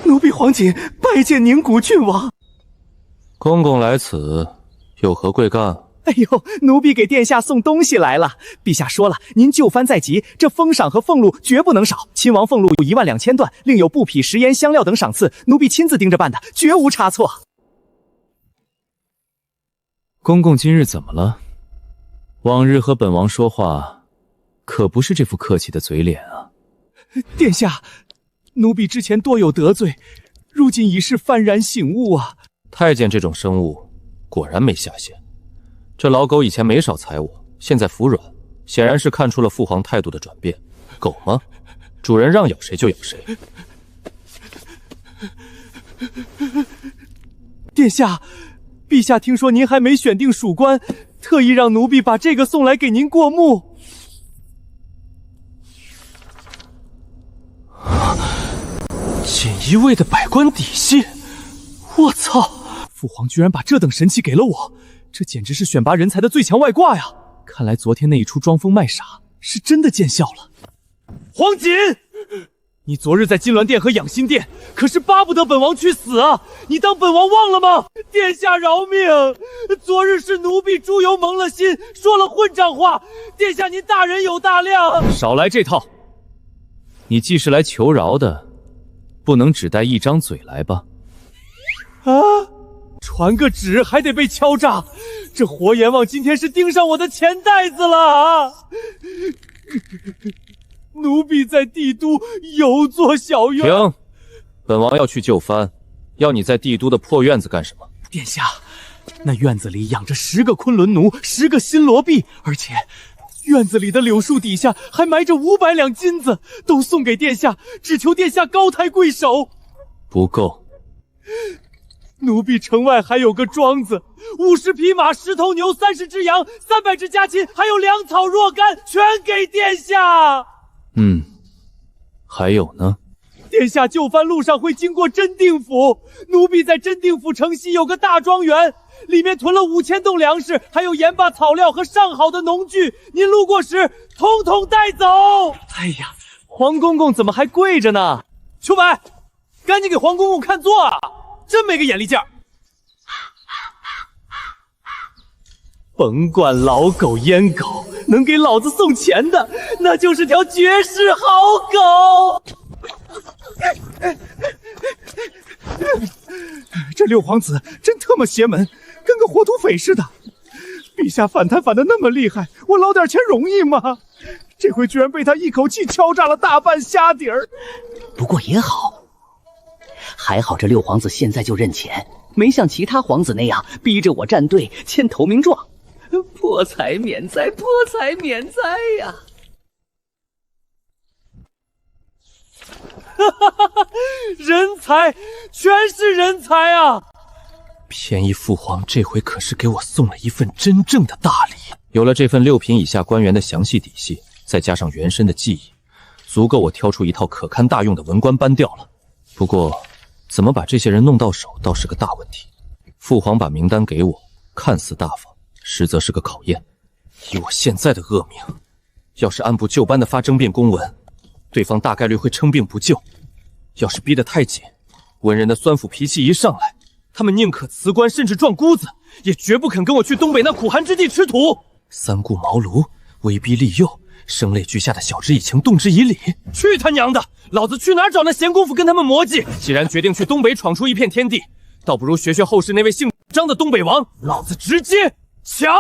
奴婢黄锦拜见宁古郡王。公公来此，有何贵干？哎呦，奴婢给殿下送东西来了。陛下说了，您就藩在即，这封赏和俸禄绝不能少。亲王俸禄12000段，另有布匹、食盐、香料等赏赐，奴婢亲自盯着办的，绝无差错。公公今日怎么了？往日和本王说话，可不是这副客气的嘴脸啊。殿下，奴婢之前多有得罪，如今已是幡然醒悟啊。太监这种生物，果然没下限。这老狗以前没少踩我，现在服软，显然是看出了父皇态度的转变。狗吗？主人让咬谁就咬谁。殿下，陛下听说您还没选定属官，特意让奴婢把这个送来给您过目。锦衣卫的百官底细，我操！父皇居然把这等神器给了我，这简直是选拔人才的最强外挂呀！看来昨天那一出装疯卖傻是真的见效了。黄锦，你昨日在金銮殿和养心殿，可是巴不得本王去死啊！你当本王忘了吗？殿下饶命！昨日是奴婢猪油蒙了心，说了混账话，殿下您大人有大量。少来这套！你既是来求饶的，不能只带一张嘴来吧？啊！传个旨还得被敲诈，这活阎王今天是盯上我的钱袋子了啊！奴婢在帝都有座小院。停！本王要去就藩，要你在帝都的破院子干什么？殿下，那院子里养着10个昆仑奴，10个新罗婢，而且院子里的柳树底下还埋着500两金子，都送给殿下，只求殿下高抬贵手。不够。奴婢城外还有个庄子，50匹马，10头牛，30只羊，300只家禽，还有粮草若干，全给殿下。还有呢？殿下就藩路上会经过真定府，奴婢在真定府城西有个大庄园，里面囤了5000栋粮食，还有盐巴、草料和上好的农具，您路过时统统带走。哎呀，黄公公怎么还跪着呢？秋白，赶紧给黄公公看座啊！真没个眼力劲儿！甭管老狗阉狗，能给老子送钱的，那就是条绝世好狗。这六皇子真特么邪门，跟个活土匪似的。陛下反贪反得那么厉害，我捞点钱容易吗？这回居然被他一口气敲诈了大半虾底儿。不过也好。还好这六皇子现在就认钱，没像其他皇子那样逼着我站队签投名状，破财免灾，破财免灾呀！人才，全是人才啊！便宜父皇这回可是给我送了一份真正的大礼。有了这份6品以下官员的详细底细，再加上原身的技艺，足够我挑出一套可堪大用的文官班调了。不过，怎么把这些人弄到手，倒是个大问题。父皇把名单给我，看似大方，实则是个考验。以我现在的恶名，要是按部就班的发征辩公文，对方大概率会称病不救；要是逼得太紧，文人的酸腐脾气一上来，他们宁可辞官，甚至撞姑子，也绝不肯跟我去东北那苦寒之地吃土。三顾茅庐，威逼利诱，声泪俱下的晓之以情，动之以理。去他娘的！老子去哪儿找那闲工夫跟他们磨叽？既然决定去东北闯出一片天地，倒不如学学后世那位姓张的东北王。老子直接抢！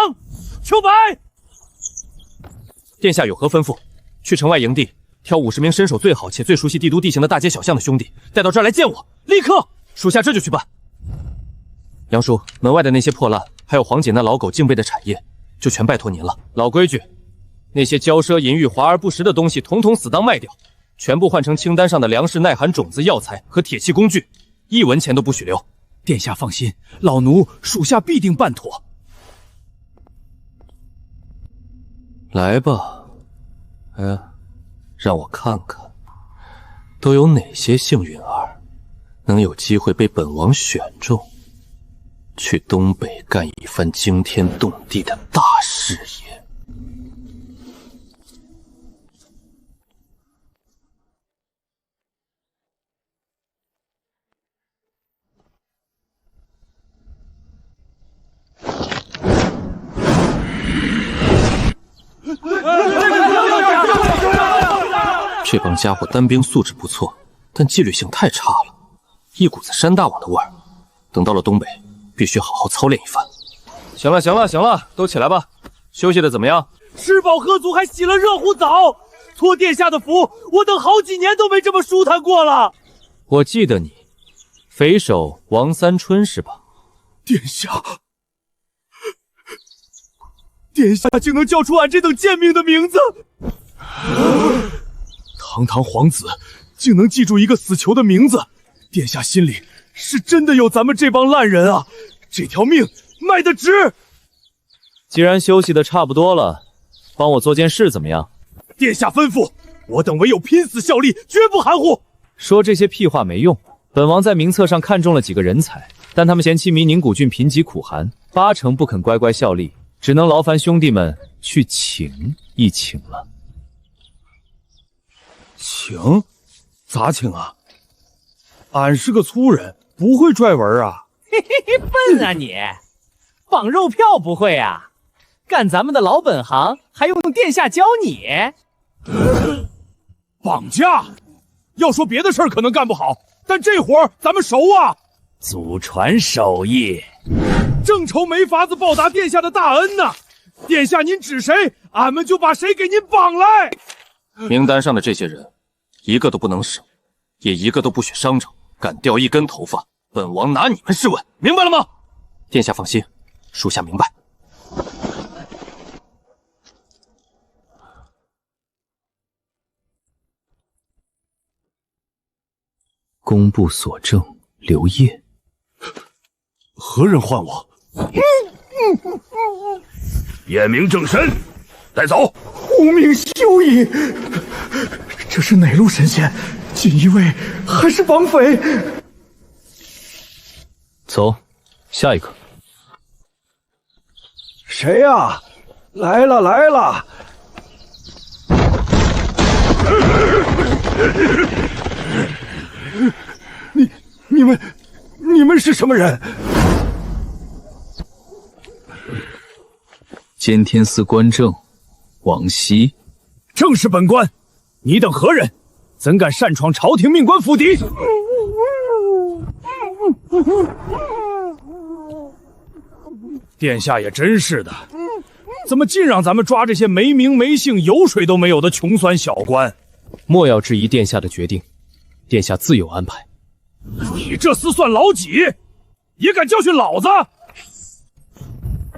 秋白，殿下有何吩咐？去城外营地，挑50名身手最好且最熟悉帝都地形的大街小巷的兄弟，带到这儿来见我，立刻！属下这就去办。杨叔，门外的那些破烂，还有黄姐那老狗敬备的产业，就全拜托您了。老规矩，那些骄奢淫欲、华而不实的东西，统统死当卖掉，全部换成清单上的粮食、耐寒种子、药材和铁器工具，1文钱都不许留。殿下放心，老奴属下必定办妥。来吧，让我看看，都有哪些幸运儿能有机会被本王选中，去东北干一番惊天动地的大事业。这帮家伙单兵素质不错，但纪律性太差了，一股子山大王的味儿。等到了东北，必须好好操练一番。行了，都起来吧。休息的怎么样？吃饱喝足，还洗了热乎澡。托殿下的福，我等好几年都没这么舒坦过了。我记得你，匪首王三春是吧？殿下竟能叫出俺这等贱命的名字！堂堂皇子竟能记住一个死囚的名字，殿下心里是真的有咱们这帮烂人啊！这条命卖得值！既然休息的差不多了，帮我做件事怎么样？殿下吩咐，我等唯有拼死效力，绝不含糊。说这些屁话没用，本王在名册上看中了几个人才，但他们嫌弃弥宁古郡贫瘠苦寒，8成不肯乖乖效力，只能劳烦兄弟们去请一请了。请？咋请啊？俺是个粗人，不会拽文啊。嘿嘿嘿，笨啊你！绑肉票不会啊？干咱们的老本行，还用殿下教你？绑架？要说别的事儿可能干不好，但这活儿咱们熟啊。祖传手艺，正愁没法子报答殿下的大恩呢。殿下您指谁，俺们就把谁给您绑来。名单上的这些人，一个都不能省，也一个都不许伤着。敢掉一根头发，本王拿你们试问，明白了吗？殿下放心，属下明白。工部所正刘烨，何人唤我？验明正身，带走。无名休矣！这是哪路神仙？锦衣卫还是绑匪？走，下一个。谁呀？来了来了！你们是什么人？监天司官正王熙，正是本官。你等何人？怎敢擅闯朝廷命官府邸？殿下也真是的，怎么尽让咱们抓这些没名没姓、油水都没有的穷酸小官？莫要质疑殿下的决定，殿下自有安排。你这厮算老几？也敢教训老子？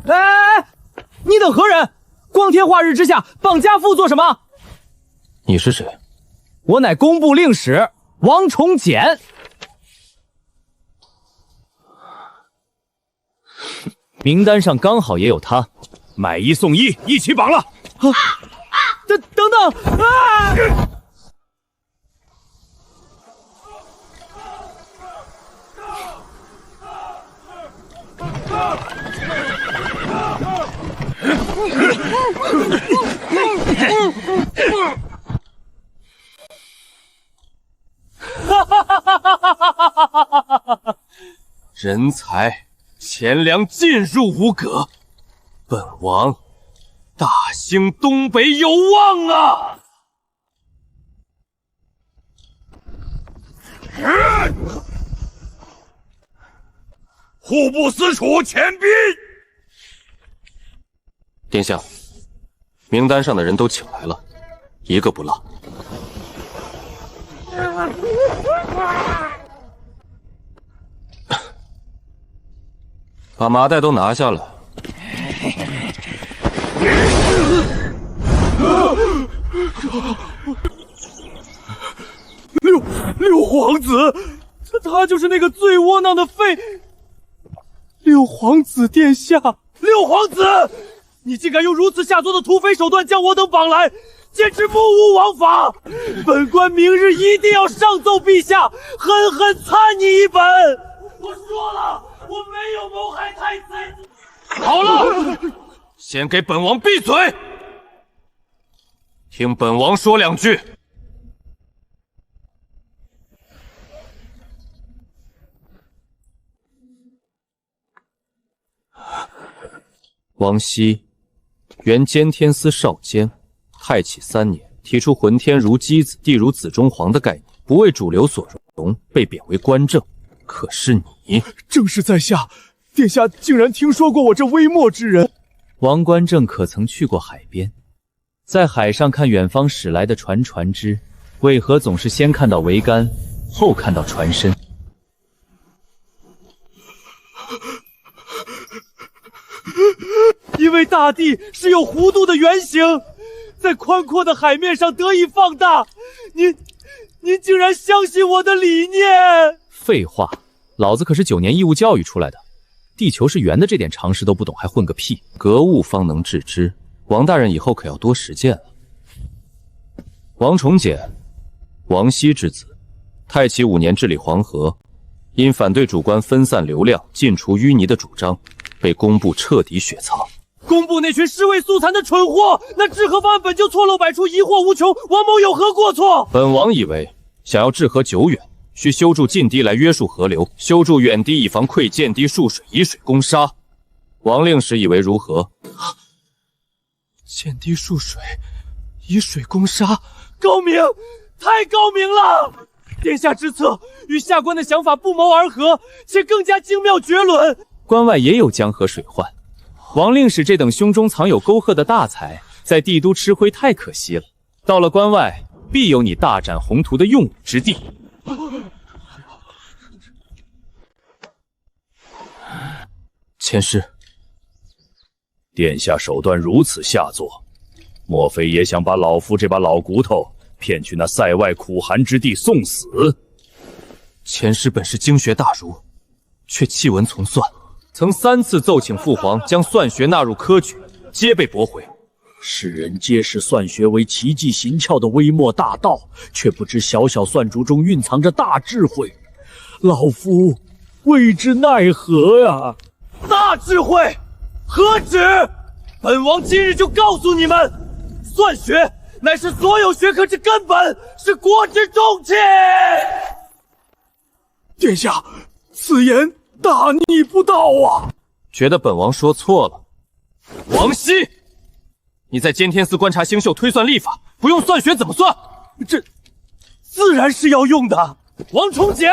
哎，你等何人？光天化日之下绑家妇做什么？你是谁？我乃工部令史王崇简。名单上刚好也有他，买1送1，一起绑了。等等啊！人才钱粮尽入吴阁，本王大兴东北有望啊！户部司厨遣兵。殿下，名单上的人都请来了，一个不落。把麻袋都拿下来。六皇子，他就是那个最窝囊的废。六皇子殿下，六皇子，你竟敢用如此下作的土匪手段将我等绑来，简直目无王法！本官明日一定要上奏陛下，狠狠参你一本。我说了，我没有谋害太子。好了，先给本王闭嘴，听本王说两句。王熙，原监天司少监，太启3年，提出浑天如鸡子，地如子中皇的概念，不为主流所容，被贬为官正。可是你，正是在下，殿下竟然听说过我这微末之人。王官正可曾去过海边，在海上看远方驶来的船只，为何总是先看到桅杆，后看到船身？因为大地是有弧度的圆形，在宽阔的海面上得以放大。您竟然相信我的理念？废话，老子可是9年义务教育出来的，地球是圆的这点常识都不懂，还混个屁！格物方能致知，王大人以后可要多实践了。王崇简，王熙之子，太启5年治理黄河，因反对主官分散流量、尽除淤泥的主张，被工部彻底雪藏。工部那群尸位素残的蠢货，那治河方案本就错漏百出，疑惑无穷，王某有何过错？本王以为，想要治河久远，需修筑近堤来约束河流，修筑远堤以防溃舰堤戍水，以水攻沙。王令史以为如何？见堤戍水，以水攻沙，高明，太高明了！殿下之策与下官的想法不谋而合，且更加精妙绝伦。关外也有江河水患，王令史这等胸中藏有沟壑的大才，在帝都吃灰太可惜了。到了关外，必有你大展宏图的用武之地。前师，殿下手段如此下作，莫非也想把老夫这把老骨头骗去那塞外苦寒之地送死？前师本是经学大儒，却弃文从算，曾3次奏请父皇将算学纳入科举，皆被驳回。世人皆视算学为奇技行窍的微末大道，却不知小小算术中蕴藏着大智慧，老夫为之奈何呀！大智慧何止？本王今日就告诉你们，算学乃是所有学科之根本，是国之重器。殿下，此言大逆不道啊！觉得本王说错了？王熙，你在监天司观察星宿、推算历法，不用算学怎么算？这自然是要用的。王崇简，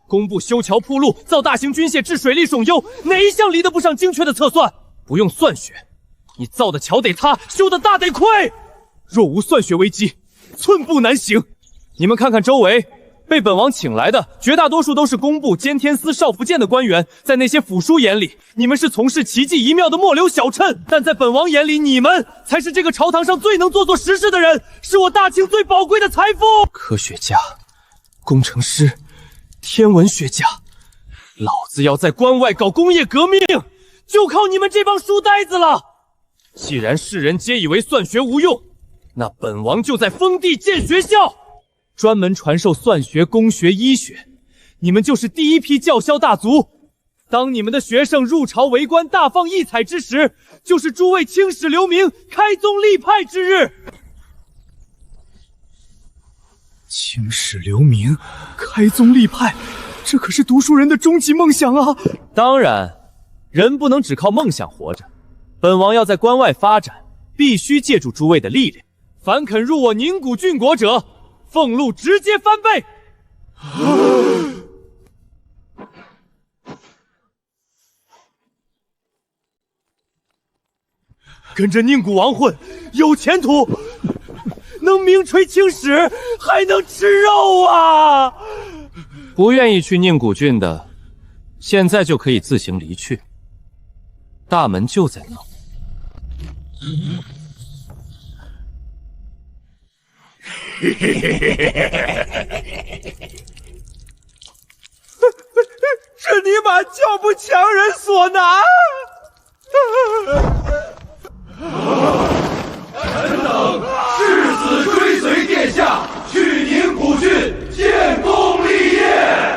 工部修桥铺路、造大型军械、治水利省优，哪一项离得不上精确的测算？不用算学，你造的桥得塌，修的大得溃。若无算学为基，寸步难行。你们看看周围，被本王请来的绝大多数都是工部、监天司、少府监的官员，在那些府书眼里，你们是从事奇技一妙的末流小臣，但在本王眼里，你们才是这个朝堂上最能做实事的人，是我大清最宝贵的财富。科学家、工程师、天文学家，老子要在关外搞工业革命，就靠你们这帮书呆子了。既然世人皆以为算学无用，那本王就在封地建学校，专门传授算学、工学、医学。你们就是第一批教校大族。当你们的学生入朝为官、大放异彩之时，就是诸位青史留名、开宗立派之日。青史留名，开宗立派，这可是读书人的终极梦想啊！当然，人不能只靠梦想活着。本王要在关外发展，必须借助诸位的力量。凡肯入我宁古郡国者，俸禄直接翻倍。跟着宁古王混，有前途，能名垂青史，还能吃肉啊！不愿意去宁古郡的，现在就可以自行离去，大门就在那。这尼玛叫不强人所难！臣等誓死追随殿下，去宁古郡建功立业。